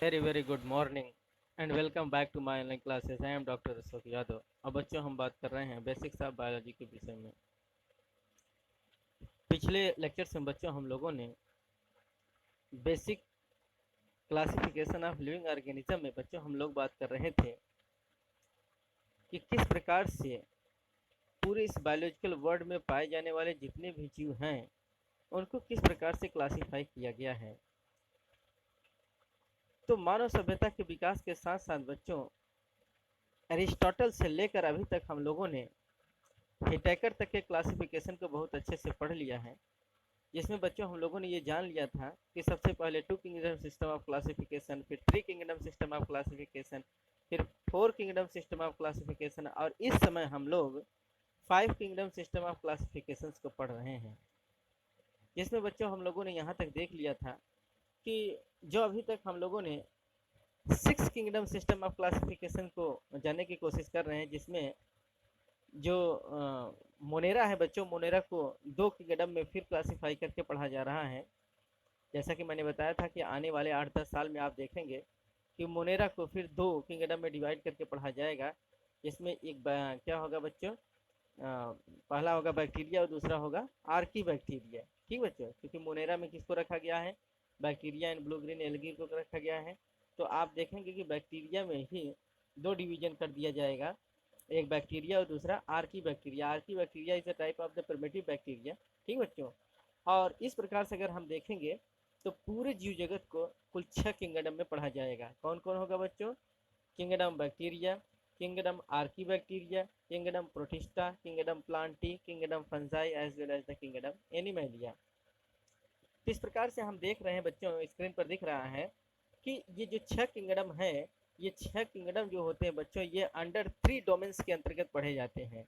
Very good morning and welcome back to my online classes. I am Dr. Ashok Yadav. अब बच्चों हम बात कर रहे हैं बेसिक्स ऑफ बायोलॉजी के विषय में। पिछले लेक्चर्स में बच्चों हम लोगों ने basic classification of living organism में बच्चों हम लोग बात कर रहे थे कि किस प्रकार से पूरे इस बायोलॉजिकल वर्ल्ड में पाए जाने वाले जितने भी जीव हैं उनको किस प्रकार से क्लासीफाई किया गया है। तो मानव सभ्यता के विकास के साथ साथ बच्चों एरिस्टोटल से लेकर अभी तक हम लोगों ने हिटैकर तक के क्लासिफिकेशन को बहुत अच्छे से पढ़ लिया है, जिसमें बच्चों हम लोगों ने ये जान लिया था कि सबसे पहले 2 किंगडम सिस्टम ऑफ क्लासिफिकेशन, फिर 3 किंगडम सिस्टम ऑफ क्लासिफिकेशन, फिर 4 किंगडम सिस्टम ऑफ क्लासिफिकेशन और इस समय हम लोग 5 किंगडम सिस्टम ऑफ क्लासिफिकेशन को पढ़ रहे हैं। जिसमें बच्चों हम लोगों ने यहाँ तक देख लिया था कि जो अभी तक हम लोगों ने 6 किंगडम सिस्टम ऑफ क्लासिफिकेशन को जानने की कोशिश कर रहे हैं, जिसमें जो मोनेरा है बच्चों, मोनेरा को 2 किंगडम में फिर क्लासीफाई करके पढ़ा जा रहा है। जैसा कि मैंने बताया था कि आने वाले 8-10 साल में आप देखेंगे कि मोनेरा को फिर 2 किंगडम में डिवाइड करके पढ़ा जाएगा। जिसमें एक क्या होगा बच्चों, पहला होगा बैक्टीरिया और दूसरा होगा आर्की बैक्टीरिया। ठीक बच्चों, क्योंकि मोनेरा में किसको रखा गया है, bacteria and blue green algae को रखा गया है। तो आप देखेंगे कि बैक्टीरिया में ही 2 डिवीजन कर दिया जाएगा, एक बैक्टीरिया और दूसरा Archie bacteria. Archie bacteria is a type of the primitive bacteria. ठीक बच्चों, और इस प्रकार से अगर हम देखेंगे तो पूरे जीव जगत को कुल 6 किंगडम में पढ़ा जाएगा। कौन कौन होगा बच्चों, kingdom bacteria, kingdom archaebacteria, kingdom protista, kingdom plantae, kingdom fungi as well as the kingdom animalia. इस प्रकार से हम देख रहे हैं बच्चों, स्क्रीन पर दिख रहा है कि ये जो 6 किंगडम है, ये 6 किंगडम जो होते हैं बच्चों, ये अंडर 3 डोमेन्स के अंतर्गत पढ़े जाते हैं।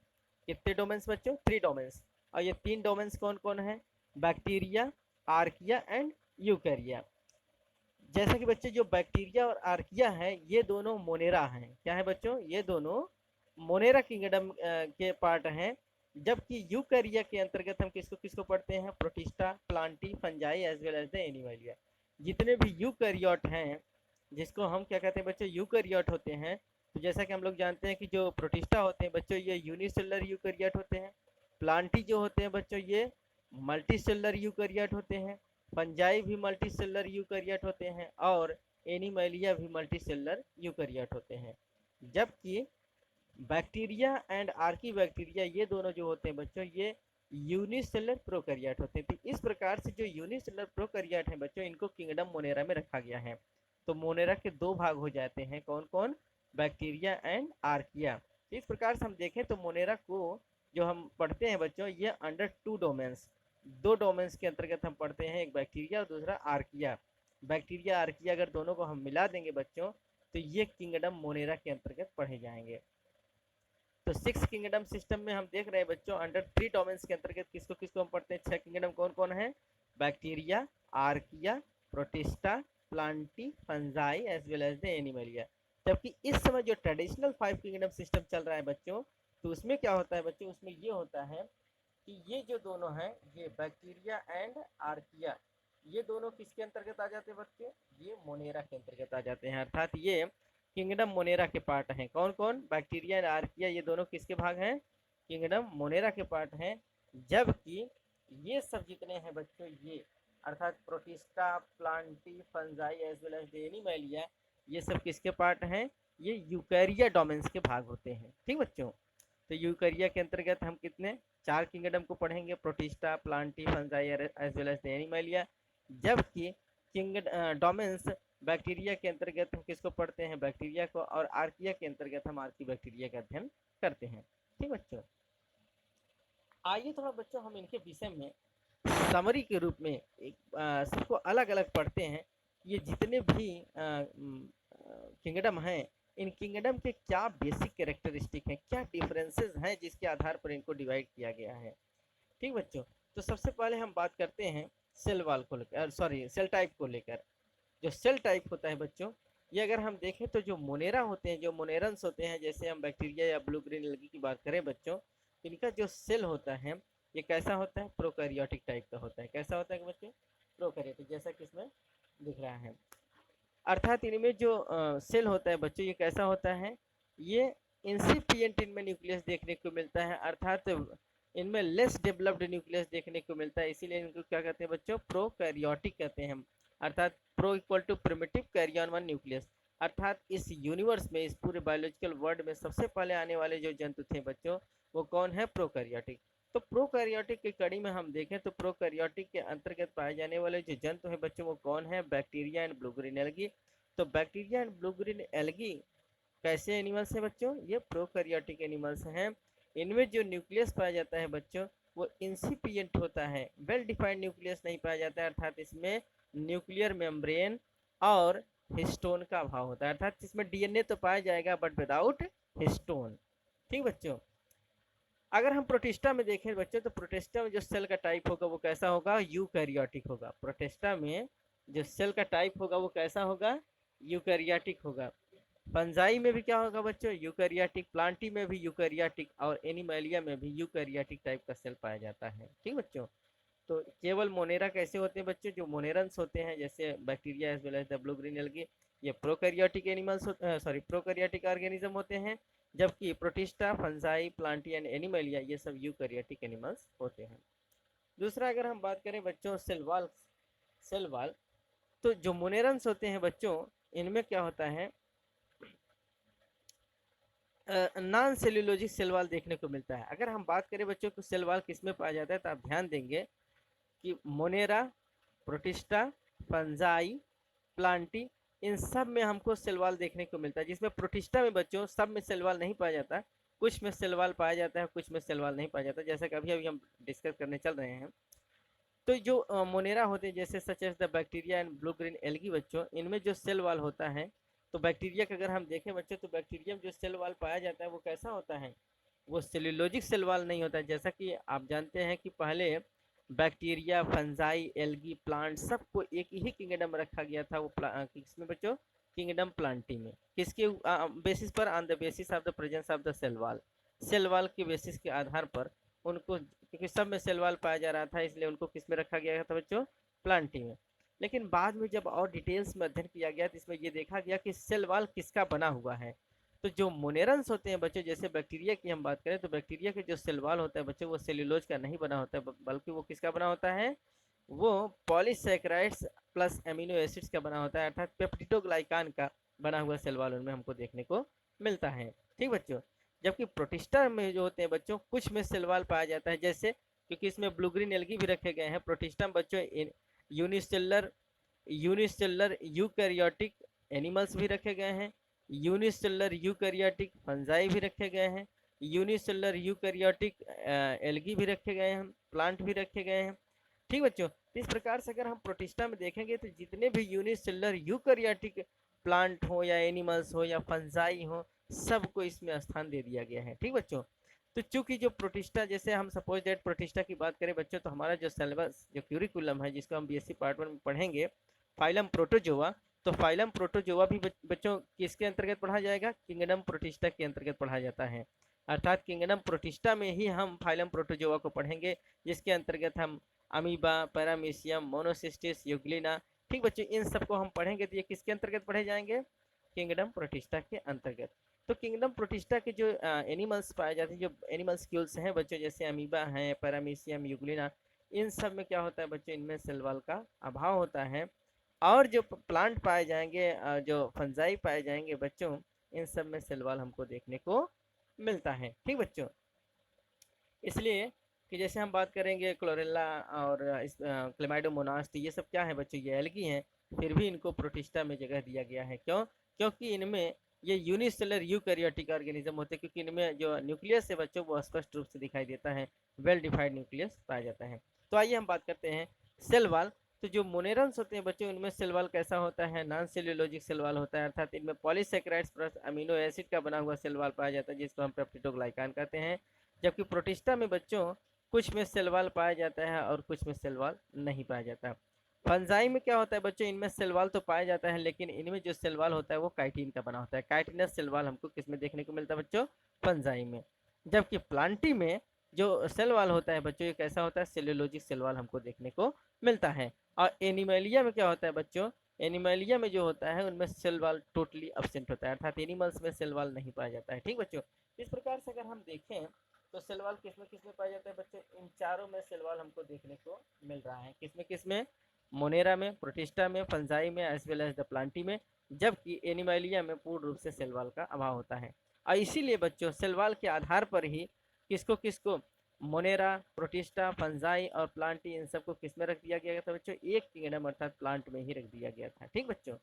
कितने डोमेन्स बच्चों, 3 डोमेन्स। और ये 3 डोमेन्स कौन कौन है, बैक्टीरिया, आर्किया एंड यूकैरिया। जैसा कि बच्चे जो बैक्टीरिया और आर्किया है ये दोनों मोनेरा हैं। क्या है बच्चों, ये दोनों मोनेरा किंगडम के पार्ट हैं। जबकि यूकैरिया के अंतर्गत हम किसको किसको पढ़ते हैं, protista, plantae, fungi as well as the animalia. जितने भी यूकैरियोट हैं, जिसको हम क्या कहते हैं बच्चों, यूकैरियोट होते हैं। तो जैसा कि हम लोग जानते हैं कि जो प्रोटिस्टा होते हैं बच्चों, ये यूनिसेलुलर यूकैरियोट होते हैं। प्लांटी जो होते हैं बच्चों, ये मल्टीसेलुलर यूकैरियोट होते हैं। फंजाई भी मल्टीसेलुलर यूकैरियोट होते हैं और एनिमैलिया भी मल्टीसेलुलर यूकैरियोट होते हैं। जबकि बैक्टीरिया एंड आर्की बैक्टीरिया ये दोनों जो होते हैं बच्चों, ये यूनिसेलुलर प्रोकैरियोट होते हैं। तो इस प्रकार से जो यूनिसेलुलर प्रोकैरियोट हैं बच्चों, इनको किंगडम मोनेरा में रखा गया है। तो मोनेरा के 2 भाग हो जाते हैं, कौन कौन, बैक्टीरिया एंड आर्किया। इस प्रकार से हम देखें तो मोनेरा को जो हम पढ़ते हैं बच्चों, ये अंडर 2 डोमेन्स, 2 डोमेन्स के अंतर्गत हम पढ़ते हैं, एक बैक्टीरिया और दूसरा आर्किया। बैक्टीरिया आर्किया अगर दोनों को हम मिला देंगे बच्चों, तो ये किंगडम मोनेरा के अंतर्गत पढ़े जाएंगे। तो 6 किंगडम सिस्टम में हम देख रहे हैं बच्चों, अंडर 3 डोमेन्स के अंतर्गत किसको किसको हम पढ़ते हैं, 6 किंगडम कौन कौन है, bacteria, archaea, protista, plantae, fungi as well as the animalia. जबकि इस समय जो ट्रेडिशनल 5 किंगडम सिस्टम चल रहा है बच्चों, तो उसमें क्या होता है बच्चों, उसमें ये होता है कि ये जो दोनों हैं, ये बैक्टीरिया एंड आर्किया, ये दोनों किसके अंतर्गत आ जाते हैं बच्चे, ये मोनेरा के अंतर्गत आ जाते हैं। अर्थात ये किंगडम मोनेरा के पार्ट हैं। कौन कौन, बैक्टीरिया एंड आर्किया, ये दोनों किसके भाग हैं, किंगडम मोनेरा के पार्ट हैं। जबकि ये सब जितने हैं बच्चों, ये अर्थात protista, plantae, fungi as well as animalia, ये सब किसके पार्ट हैं, ये यूकैरिया डोमेन्स के भाग होते हैं। ठीक बच्चों, तो यूकैरिया के अंतर्गत हम कितने, 4 किंगडम को पढ़ेंगे, protista, plantae, fungi as well as animalia. जबकि किंग डोमेन्स बैक्टीरिया के अंतर्गत हम किसको पढ़ते हैं, बैक्टीरिया को, और आर्किया के अंतर्गत हम आर्की बैक्टीरिया का अध्ययन करते हैं। ठीक बच्चों, आइए थोड़ा बच्चों हम इनके विषय में समरी के रूप में एक सबको अलग अलग पढ़ते हैं। ये जितने भी किंगडम हैं, इन किंगडम के क्या बेसिक कैरेक्टरिस्टिक हैं, क्या डिफरेंसेस हैं जिसके आधार पर इनको डिवाइड किया गया है। ठीक बच्चों, तो सबसे पहले हम बात करते हैं सेल वाल को लेकर, सॉरी सेल टाइप को लेकर। जो सेल टाइप होता है बच्चों, ये अगर हम देखें तो जो मोनेरा होते हैं, जो मोनेरन्स होते हैं, जैसे हम बैक्टीरिया या ब्लू ग्रीन एल्गी की बात करें बच्चों, इनका जो सेल होता है ये कैसा होता है, प्रोकैरियोटिक टाइप का होता है। कैसा होता है बच्चों, प्रोकैरियोटिक, जैसा कि इसमें दिख रहा है। अर्थात इनमें जो सेल होता है बच्चों, ये कैसा होता है, ये इंसिपिएंट इनमें न्यूक्लियस देखने को मिलता है, अर्थात इनमें लेस डेवलप्ड न्यूक्लियस देखने को मिलता है, इसीलिए इनको क्या कहते हैं बच्चों, प्रोकैरियोटिक कहते हैं हम, अर्थात pro equal to primitive karyon one nucleus. अर्थात इस यूनिवर्स में, इस पूरे बायोलॉजिकल वर्ल्ड में सबसे पहले आने वाले जो जंतु थे बच्चों, वो कौन है, प्रोकैरियोटिक। तो प्रोकैरियोटिक की कड़ी में हम देखें तो प्रोकैरियोटिक के अंतर्गत पाए जाने वाले जो जंतु हैं बच्चों, वो कौन है, bacteria and blue green algae. तो bacteria and blue green algae कैसे एनिमल्स हैं बच्चों, ये प्रोकैरियोटिक एनिमल्स हैं। इनमें जो न्यूक्लियस पाया जाता है बच्चों, वो इंसिपिएंट होता है, वेल डिफाइंड न्यूक्लियस नहीं पाया जाता है, अर्थात इसमें न्यूक्लियर मेम्ब्रेन और हिस्टोन का अभाव होता है, अर्थात इसमें डीएनए तो पाया जाएगा बट विदाउट हिस्टोन। ठीक बच्चों, अगर हम प्रोटिस्टा में देखें बच्चों, तो प्रोटिस्टा में जो सेल का टाइप होगा वो कैसा होगा, यूकैरियोटिक होगा। प्रोटिस्टा में जो सेल का टाइप होगा वो कैसा होगा, यूकैरियोटिक होगा। फंजाई में भी क्या होगा बच्चों, यूकैरियोटिक। प्लांटी में भी यूकैरियोटिक, और एनिमैलिया में भी यूकैरियोटिक टाइप का सेल पाया जाता है। ठीक बच्चों, तो केवल मोनेरा कैसे होते हैं बच्चों, जो मोनेरंस होते हैं जैसे bacteria as well as the blue green algae, ये प्रोकैरियोटिक एनिमल्स प्रोकैरियोटिक ऑर्गेनिज्म होते हैं, जबकि Protista, fungi, Plantae and Animalia ये सब यूकैरियोटिक एनिमल्स होते हैं। दूसरा अगर हम बात करें बच्चों सेल वाल, तो जो मोनेरंस होते हैं बच्चों, इनमें क्या होता है, नॉन सेल्यूलोजिक सेल वाल देखने को मिलता है। अगर हम बात करें बच्चों तो सेल वाल किसमें पाया जाता है, तो आप ध्यान देंगे कि मोनेरा, प्रोटिस्टा, फंजाई, प्लांटी, इन सब में हमको सेलवाल देखने को मिलता है, जिसमें प्रोटिस्टा में बच्चों सब में सेलवाल नहीं पाया जाता, कुछ में सेलवाल पाया जाता है, कुछ में सेलवाल नहीं पाया जाता, जैसा कि अभी अभी हम डिस्कस करने चल रहे हैं। तो जो मोनेरा होते हैं जैसे such as the bacteria and blue green algae बच्चों, इनमें जो सेल वाल होता है, तो बैक्टीरिया का अगर हम देखें बच्चों, तो बैक्टीरिया में जो सेल वाल पाया जाता है वो कैसा होता है, वो सेल्यूलोजिक सेल वाल नहीं होता है। जैसा कि आप जानते हैं कि पहले बैक्टीरिया, फंजाई, एल्गी, प्लांट सबको एक ही किंगडम रखा गया था, वो किसमें बच्चों, किंगडम प्लांटी में। किसके बेसिस पर, on the basis of the presence of the cell wall, cell wall के बेसिस के आधार पर उनको, क्योंकि सब में सेल वाल पाया जा रहा था, इसलिए उनको किस में रखा गया था बच्चों, प्लांटी में। लेकिन बाद में जब और डिटेल्स में अध्ययन किया गया तो इसमें ये देखा गया कि सेल वाल किसका बना हुआ है। तो जो मोनेरंस होते हैं बच्चों, जैसे बैक्टीरिया की हम बात करें, तो बैक्टीरिया के जो सेल वाल होता है बच्चों, वो सेल्यूलोज का नहीं बना होता है, बल्कि वो किसका बना होता है, वो पॉलीसैकेराइड्स प्लस एमिनो एसिड्स का बना होता है, अर्थात पेप्टिडोग्लाइकान का बना हुआ सेल वाल उनमें हमको देखने को मिलता है। ठीक बच्चों, जबकि प्रोटिस्टा में जो होते हैं बच्चों, कुछ में सेल वाल पाया जाता है, जैसे क्योंकि इसमें ब्लू ग्रीन एल्गी भी रखे गए हैं। प्रोटिस्टा में बच्चों यूनिसेलर यूनिसेलर यूकैरियोटिक एनिमल्स भी रखे गए हैं, यूनिसेलर यूकैरियोटिक फंजाई भी रखे गए हैं, यूनिसेलर यूकैरियोटिक एल्गी भी रखे गए हैं, प्लांट भी रखे गए हैं। ठीक बच्चों, तो इस प्रकार से अगर हम प्रोटिस्टा में देखेंगे तो जितने भी यूनिसेलर यूकैरियोटिक प्लांट हो या एनिमल्स हो या फंजाई हो, सबको इसमें स्थान दे दिया गया है। ठीक बच्चों, तो चूंकि जो प्रोटिस्टा, जैसे हम सपोज दैट प्रोटिस्टा की बात करें बच्चों, तो हमारा जो सिलेबस, जो क्यूरिकुलम है जिसको हम बीएससी पार्ट 1 में पढ़ेंगे, फाइलम प्रोटोजोआ, तो फाइलम प्रोटोजोआ भी बच्चों किसके अंतर्गत पढ़ा जाएगा, किंगडम प्रोटिस्टा के अंतर्गत पढ़ा जाता है। अर्थात किंगडम प्रोटिस्टा में ही हम फाइलम प्रोटोजोआ को पढ़ेंगे, जिसके अंतर्गत हम अमीबा, पैरामीशियम, मोनोसिस्टिस, यूग्लिना, ठीक बच्चों, इन सबको हम पढ़ेंगे। तो ये किसके अंतर्गत पढ़े जाएंगे, किंगडम प्रोटिस्टा के अंतर्गत। तो किंगडम प्रोटिस्टा के जो एनिमल्स पाए जाते हैं, जो एनिमल स्क्यूल्स हैं बच्चों, जैसे अमीबा हैं, पैरामीशियम, यूग्लिना, इन सब में क्या होता है बच्चों, इनमें सेल वाल का अभाव होता है। और जो प्लांट पाए जाएंगे, जो फंजाई पाए जाएंगे बच्चों, इन सब में सेल वाल हमको देखने को मिलता है। ठीक बच्चों, इसलिए कि जैसे हम बात करेंगे क्लोरेला और क्लेमाइडोमोनास, तो ये सब क्या है बच्चों, ये एल्गी हैं, फिर भी इनको प्रोटिस्टा में जगह दिया गया है। क्यों, क्योंकि इनमें ये यूनिसेलर यूकैरियोटिक ऑर्गेनिज्म होते हैं, क्योंकि इनमें जो न्यूक्लियस है बच्चों, वो स्पष्ट रूप से दिखाई देता है, वेल डिफाइंड न्यूक्लियस पाया जाता है। तो आइए हम बात करते हैं सेल वाल। तो जो मोनेरंस होते हैं बच्चों, इनमें सेल वाल कैसा होता है, नॉन सेल्यूलोजिक सेल वाल होता है, अर्थात इनमें पॉलीसैकेराइड्स प्लस अमीनो एसिड का बना हुआ सेल वाल पाया जाता है, जिसको हम पेप्टिडोग्लाइकान कहते हैं। जबकि प्रोटिस्टा में बच्चों कुछ में सेल वाल पाया जाता है और कुछ में सेल वाल नहीं पाया जाता। फंजाई में क्या होता है बच्चों, इनमें सेल वाल तो पाया जाता है, लेकिन इनमें जो सेल वाल होता है वो काइटिन का बना होता है। काइटिनस सेल वाल हमको किसमें देखने को मिलता है बच्चों, फंजाई में। जबकि प्लांटी में जो सेल वाल होता है बच्चों, ये कैसा होता है, सेल्यूलोजिक सेल वाल हमको देखने को मिलता है। और एनिमैलिया में क्या होता है बच्चों, एनिमलिया में जो होता है उनमें सेल वॉल टोटली अब्सेंट होता है, अर्थात एनिमल्स में सेल वॉल नहीं पाया जाता है। ठीक बच्चों, इस प्रकार से अगर हम देखें तो सेल वॉल किसमें पाया जाता है बच्चों, इन चारों में सेल वॉल हमको देखने को मिल रहा है। किसमें मोनेरा में, प्रोटिस्टा में, फंजाई में, as well as the Plantae में, जबकि एनिमलिया में पूर्ण रूप से सेल वॉल का अभाव होता है। और इसीलिए बच्चों सेल वॉल के आधार पर ही किसको किसको मोनेरा, प्रोटिस्टा, फंजाई और प्लांटी, इन सबको किस में रख दिया गया था बच्चों, एक किंगडम अर्थात प्लांट में ही रख दिया गया था। ठीक बच्चों,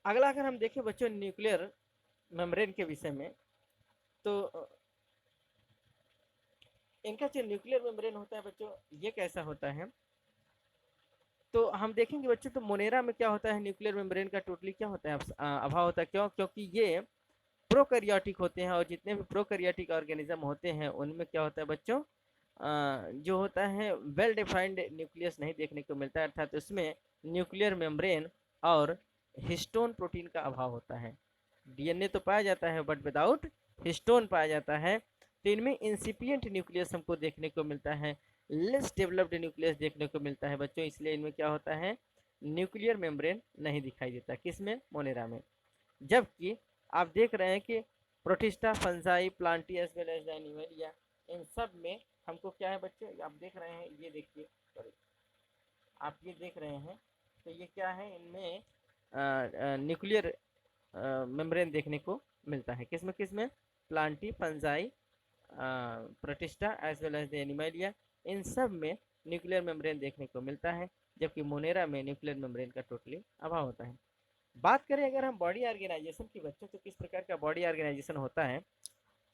अगला अगर हम देखें बच्चों न्यूक्लियर मेम्ब्रेन के विषय में, तो इनका जो न्यूक्लियर मेम्ब्रेन होता है बच्चों ये कैसा होता है, तो हम देखेंगे बच्चों तो मोनेरा में क्या होता है, न्यूक्लियर मेम्ब्रेन का टोटली क्या होता है, अभाव होता है। क्यों? क्योंकि ये प्रोकैरियोटिक होते हैं और जितने भी प्रोकैरियोटिक ऑर्गेनिज्म होते हैं उनमें क्या होता है बच्चों, जो होता है वेल डिफाइंड न्यूक्लियस नहीं देखने को मिलता है, अर्थात उसमें न्यूक्लियर मेम्ब्रेन और हिस्टोन प्रोटीन का अभाव होता है। डीएनए तो पाया जाता है बट विदाउट हिस्टोन पाया जाता है। तो इनमें इंसिपिएंट न्यूक्लियस हमको देखने को मिलता है, लेस डेवलप्ड न्यूक्लियस देखने को मिलता है बच्चों, इसलिए इनमें क्या होता है, न्यूक्लियर मेम्ब्रेन नहीं दिखाई देता। किसमें? मोनेरा में। जबकि आप देख रहे हैं कि protista, fungi, plantae as well as animalia, इन सब में हमको क्या है बच्चों, आप देख रहे हैं, ये देखिए, सॉरी, आप ये देख रहे हैं, तो ये क्या है, इनमें न्यूक्लियर मेम्ब्रेन देखने को मिलता है। किसमें? Plantae, fungi, protista as well as the animalia, इन सब में न्यूक्लियर मेम्ब्रेन देखने को मिलता है, जबकि मोनेरा में न्यूक्लियर मेम्ब्रेन का टोटली अभाव होता है। बात करें अगर हम बॉडी ऑर्गेनाइजेशन की बच्चों, तो किस प्रकार का बॉडी ऑर्गेनाइजेशन होता है,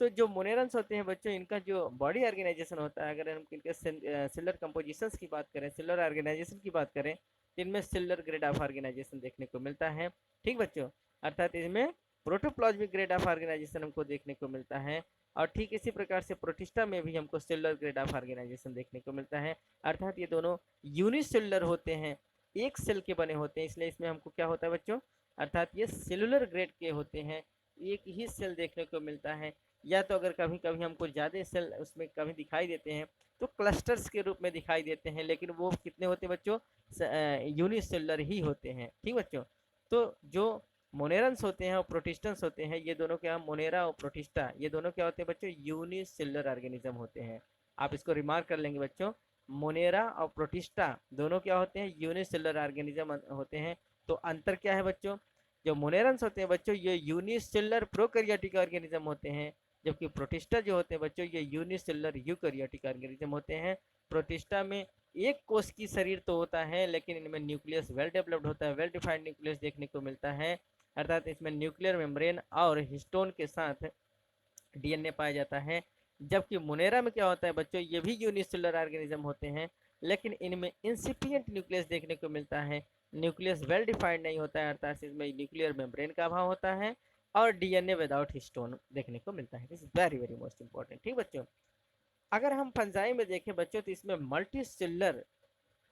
तो जो मोनेरन्स होते हैं बच्चों इनका जो बॉडी ऑर्गेनाइजेशन होता है, अगर हम इनके सेलुलर कंपोजिशंस की बात करें, सेलुलर ऑर्गेनाइजेशन की बात करें, तो इनमें सेलुलर ग्रेड ऑफ ऑर्गेनाइजेशन देखने को मिलता है। ठीक बच्चों, अर्थात इसमें प्रोटोप्लाज्मिक ग्रेड ऑफ ऑर्गेनाइजेशन हमको देखने को मिलता है, और ठीक इसी प्रकार से प्रोटिस्टा में भी हमको सेलुलर ग्रेड ऑफ ऑर्गेनाइजेशन देखने को मिलता है, अर्थात ये दोनों यूनिसेलुलर होते हैं, एक सेल के बने होते हैं, इसलिए इसमें हमको क्या होता है बच्चों, अर्थात ये सेलुलर ग्रेड के होते हैं, एक ही सेल देखने को मिलता है। या तो अगर कभी कभी हमको ज़्यादा सेल उसमें कभी दिखाई देते हैं तो क्लस्टर्स के रूप में दिखाई देते हैं, लेकिन वो कितने होते हैं बच्चों, यूनिसेलुलर ही होते हैं। ठीक बच्चों, तो जो मोनेरन्स होते हैं और प्रोटिस्टन्स होते हैं, ये दोनों क्या, मोनेरा और प्रोटिस्टा, ये दोनों क्या होते हैं बच्चों, यूनिसेलुलर ऑर्गेनिज्म होते हैं। आप इसको रिमार्क कर लेंगे बच्चों, मोनेरा और प्रोटिस्टा दोनों क्या होते हैं, यूनिसेलुलर ऑर्गेनिज्म होते हैं। तो अंतर क्या है बच्चों, जो मोनेरन्स होते हैं बच्चों ये यूनिसेलुलर प्रोकैरियोटिक ऑर्गेनिज्म होते हैं, जबकि प्रोटिस्टा जो होते हैं बच्चों ये यूनिसेलुलर यूकैरियोटिक ऑर्गेनिज्म होते हैं। प्रोटिस्टा में एक कोश की शरीर तो होता है, लेकिन इनमें न्यूक्लियस वेल डेवलप्ड होता है, वेल डिफाइंड न्यूक्लियस देखने को मिलता है, अर्थात इसमें न्यूक्लियर मेम्ब्रेन और हिस्टोन के साथ डीएनए पाया जाता है। जबकि मोनेरा में क्या होता है बच्चों, ये भी यूनिसेलुलर ऑर्गेनिज्म होते हैं, लेकिन इनमें इंसिपिएंट न्यूक्लियस देखने को मिलता है, न्यूक्लियस वेल डिफाइंड नहीं होता है, अर्थात इसमें न्यूक्लियर मेम्ब्रेन का अभाव होता है, और डीएनए विदाउट हिस्टोन देखने को मिलता है। This is very very most important. ठीक बच्चों, अगर हम फंजाई में देखें बच्चों तो इसमें multi cellular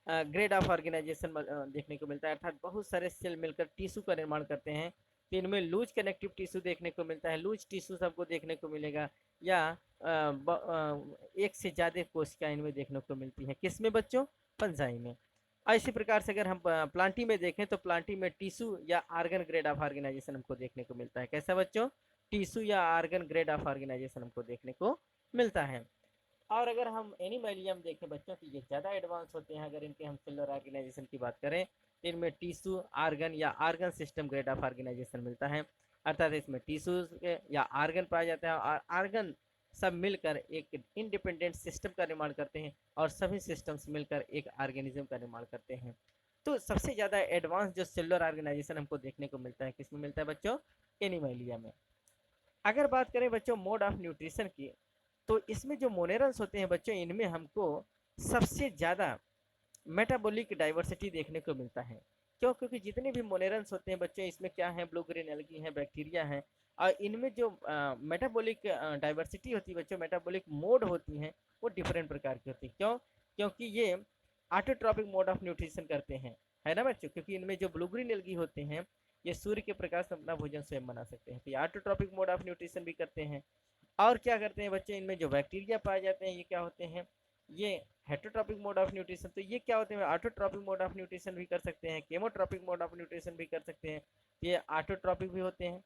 grade of organisation देखने को मिलता है, अर्थात बहुत सारे सेल मिलकर टिश्यू का निर्माण करते हैं। तो इनमें लूज कनेक्टिव टिश्यू देखने को मिलता है, लूज टिश्यू सबको देखने को मिलेगा, या एक से ज़्यादा कोशिका इनमें देखने को मिलती है। किसमें बच्चों? फंजाई में। और इसी प्रकार से अगर हम प्लांटी में देखें तो प्लांटी में टिश्यू या आर्गन ग्रेड ऑफ ऑर्गेनाइजेशन हमको देखने को मिलता है। कैसा बच्चों? टिश्यू या आर्गन ग्रेड ऑफ ऑर्गेनाइजेशन हमको देखने को मिलता है। और अगर हम एनिमलियम देखें बच्चों तो ये ज़्यादा एडवांस होते हैं, अगर इनके हम सेलुलर ऑर्गेनाइजेशन की बात करें तो इनमें टिश्यू, आर्गन या organ system grade of organisation मिलता है, अर्थात इसमें टिश्यूज या आर्गन पाया जाता है, और आर्गन सब मिलकर एक इंडिपेंडेंट सिस्टम का निर्माण करते हैं, और सभी सिस्टम्स मिलकर एक ऑर्गेनिज्म का निर्माण करते हैं। तो सबसे ज़्यादा एडवांस जो सेलुलर ऑर्गेनाइजेशन हमको देखने को मिलता है किसमें मिलता है बच्चों? एनिमलिया में। अगर बात करें बच्चों मोड ऑफ न्यूट्रिशन की, तो इसमें जो मोनेरल्स होते हैं बच्चों इनमें हमको सबसे ज़्यादा मेटाबॉलिक डाइवर्सिटी देखने को मिलता है। क्यों? क्योंकि जितने भी मोनेरल्स होते हैं बच्चों इसमें क्या है, ब्लू ग्रीन एल्गी है, बैक्टीरिया है, और इनमें जो मेटाबॉलिक डाइवर्सिटी होती है बच्चों, मेटाबॉलिक मोड होती हैं, वो डिफरेंट प्रकार की होती है। क्यों? क्योंकि ये ऑटोट्रॉपिक मोड ऑफ न्यूट्रिशन करते हैं, है ना बच्चों, क्योंकि इनमें जो ब्लू ग्रीन एल्गी होते हैं ये सूर्य के प्रकाश से अपना भोजन स्वयं बना सकते हैं, तो ये ऑटोट्रॉपिक मोड ऑफ न्यूट्रिशन भी करते हैं। और क्या करते हैं बच्चे, इनमें जो बैक्टीरिया पाए जाते हैं ये क्या होते हैं, ये हेटरोट्रॉपिक मोड ऑफ न्यूट्रिशन। तो ये क्या होते हैं, ऑटोट्रॉपिक मोड ऑफ न्यूट्रिशन भी कर सकते हैं, केमोट्रॉपिक मोड ऑफ न्यूट्रिशन भी कर सकते हैं। ये ऑटोट्रॉपिक भी होते हैं,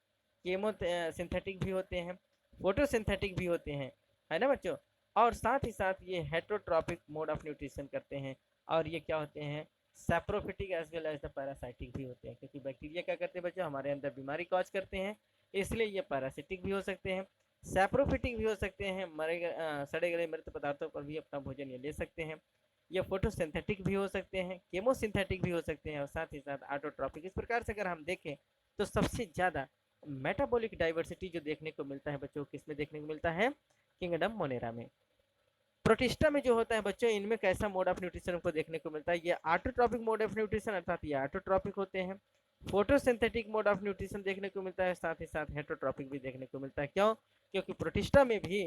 केमो सिंथेटिक भी होते हैं, फोटोसिंथेटिक भी होते हैं, है ना बच्चों। और साथ ही साथ ये हेटरोट्रॉपिक मोड ऑफ न्यूट्रिशन करते हैं। और ये क्या होते हैं, saprophytic as well as the parasitic भी होते हैं, क्योंकि बैक्टीरिया क्या करते हैं बच्चों, हमारे अंदर बीमारी कॉज करते हैं, इसलिए ये पैरासिटिक भी हो सकते हैं, सैप्रोफिटिक भी हो सकते हैं, सड़े गले मृत पदार्थों पर भी अपना भोजन ये ले सकते हैं। ये फोटोसिंथेटिक भी हो सकते हैं, केमोसिंथेटिक भी हो सकते हैं, और साथ ही साथ ऑटोट्रॉपिक। इस प्रकार से अगर हम देखें तो सबसे ज़्यादा मेटाबॉलिक डाइवर्सिटी जो देखने को मिलता है बच्चों, किसमें देखने को मिलता है, किंगडम मोनेरा में। प्रोटिस्टा में जो होता है बच्चों, इनमें कैसा मोड ऑफ न्यूट्रिशन को देखने को मिलता है, ये ऑटोट्रॉपिक मोड ऑफ न्यूट्रिशन, अर्थात ये ऑटोट्रॉपिक होते हैं। फोटोसिंथेटिक मोड ऑफ न्यूट्रिशन देखने को मिलता है, साथ ही साथ हेटरोट्रॉपिक भी देखने को मिलता है। क्यों, क्योंकि प्रोटिस्टा में भी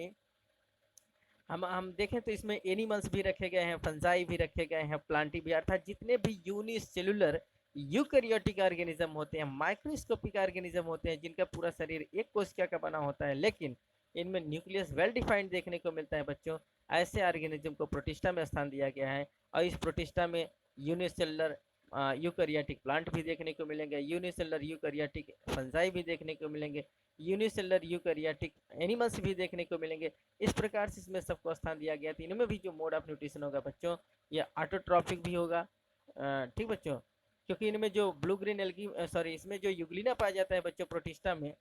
हम देखें तो इसमें एनिमल्स भी रखे गए हैं, फंजाई भी रखे गए हैं, प्लांटी भी, अर्थात जितने भी यूनिसेलुलर यूकैरियोटिक ऑर्गेनिज्म होते हैं, माइक्रोस्कोपिक ऑर्गेनिज्म होते हैं, जिनका पूरा शरीर एक कोशिका का बना होता है, लेकिन इनमें न्यूक्लियस वेल डिफाइंड देखने को मिलता है बच्चों। ऐसे ऑर्गेनिज्म को प्रोटिस्टा में स्थान दिया गया है। और इस प्रोटिस्टा में यूनिसेलुलर यूकैरियोटिक प्लांट भी देखने को मिलेंगे, यूनिसेलुलर यूकैरियोटिक फंजाई भी देखने को मिलेंगे, यूनिसेलुलर यूकैरियोटिक एनिमल्स भी देखने को मिलेंगे। इस प्रकार से इसमें सबको स्थान दिया गया। तो इनमें भी जो मोड ऑफ न्यूट्रिशन होगा बच्चों, ये ऑटोट्रॉपिक भी होगा, ठीक बच्चों, क्योंकि इनमें जो ब्लू ग्रीन एल्गी सॉरी इसमें जो यूग्लिना पाया जाता है बच्चों प्रोटिस्टा में,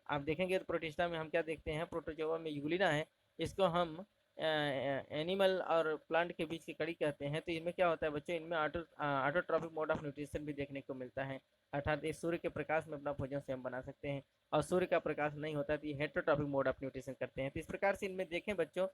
आप देखेंगे तो प्रोटिस्टा में हम क्या देखते हैं, प्रोटोजोआ में यूग्लिना है, इसको हम एनिमल और प्लांट के बीच की कड़ी कहते हैं। तो इनमें क्या होता है बच्चों, इनमें ऑटोट्रॉपिक मोड ऑफ न्यूट्रिशन भी देखने को मिलता है, अर्थात ये सूर्य के प्रकाश में अपना भोजन स्वयं बना सकते हैं, और सूर्य का प्रकाश नहीं होता तो ये हेटरोट्रॉपिक मोड ऑफ न्यूट्रिशन करते हैं। तो इस प्रकार से इनमें देखें बच्चों,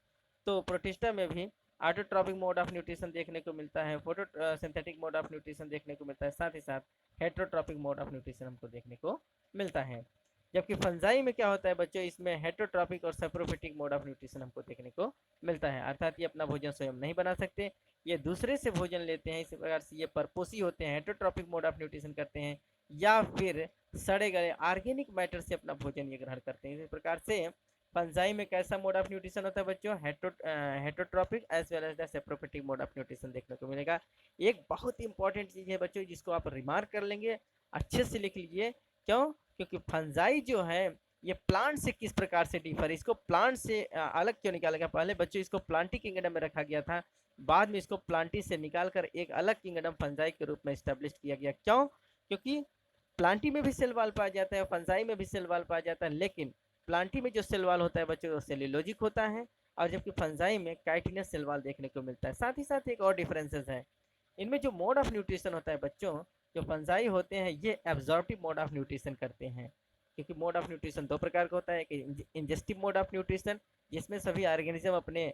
तो प्रोटिस्टा में भी ऑटोट्रॉपिक मोड ऑफ न्यूट्रिशन देखने को मिलता है, photo synthetic mode of nutrition देखने को मिलता है, साथ ही साथ हेटरोट्रॉपिक मोड ऑफ न्यूट्रिशन हमको देखने को मिलता है। जबकि फंजाई में क्या होता है बच्चों, इसमें हेटरोट्रॉपिक और सैप्रोफिटिक मोड ऑफ न्यूट्रिशन हमको देखने को मिलता है, अर्थात ये अपना भोजन स्वयं नहीं बना सकते, ये दूसरे से भोजन लेते हैं। इसी प्रकार से ये परपोषी होते हैं, हेटरोट्रॉपिक मोड ऑफ न्यूट्रिशन करते हैं, या फिर सड़े गए ऑर्गेनिक मैटर से अपना भोजन ये ग्रहण करते हैं। इस प्रकार से फंजाई में कैसा मोड ऑफ न्यूट्रिशन होता है बच्चों, heterotrophic as well as the saprophytic mode of nutrition देखने को मिलेगा। एक बहुत इंपॉर्टेंट चीज़ है बच्चों, जिसको आप रिमार्क कर लेंगे, अच्छे से लिख लीजिए। क्यों, क्योंकि फंजाई जो है ये प्लांट से किस प्रकार से डिफर, इसको प्लांट से अलग क्यों निकाला गया, पहले बच्चों इसको प्लांटी किंगडम में रखा गया था, बाद में इसको प्लांटी से निकालकर एक अलग किंगडम फंजाई के रूप में स्टैब्लिश किया गया। क्यों, क्योंकि प्लांटी में भी सेल वाल पाया जाता है, फंजाई में भी सेल वाल पाया जाता है, लेकिन प्लांटी में जो सेल वाल होता है बच्चों वो सेल्यूलोजिक होता है, और जबकि फंजाई में काइटिनस सेल वाल देखने को मिलता है। साथ ही साथ एक और डिफरेंसेस है, इनमें जो मोड ऑफ न्यूट्रिशन होता है बच्चों, जो फंजाई होते हैं ये एब्जॉर्प्टिव मोड ऑफ न्यूट्रिशन करते हैं, क्योंकि मोड ऑफ न्यूट्रिशन दो प्रकार का होता है, कि इंजेस्टिव मोड ऑफ न्यूट्रिशन जिसमें सभी ऑर्गेनिज्म अपने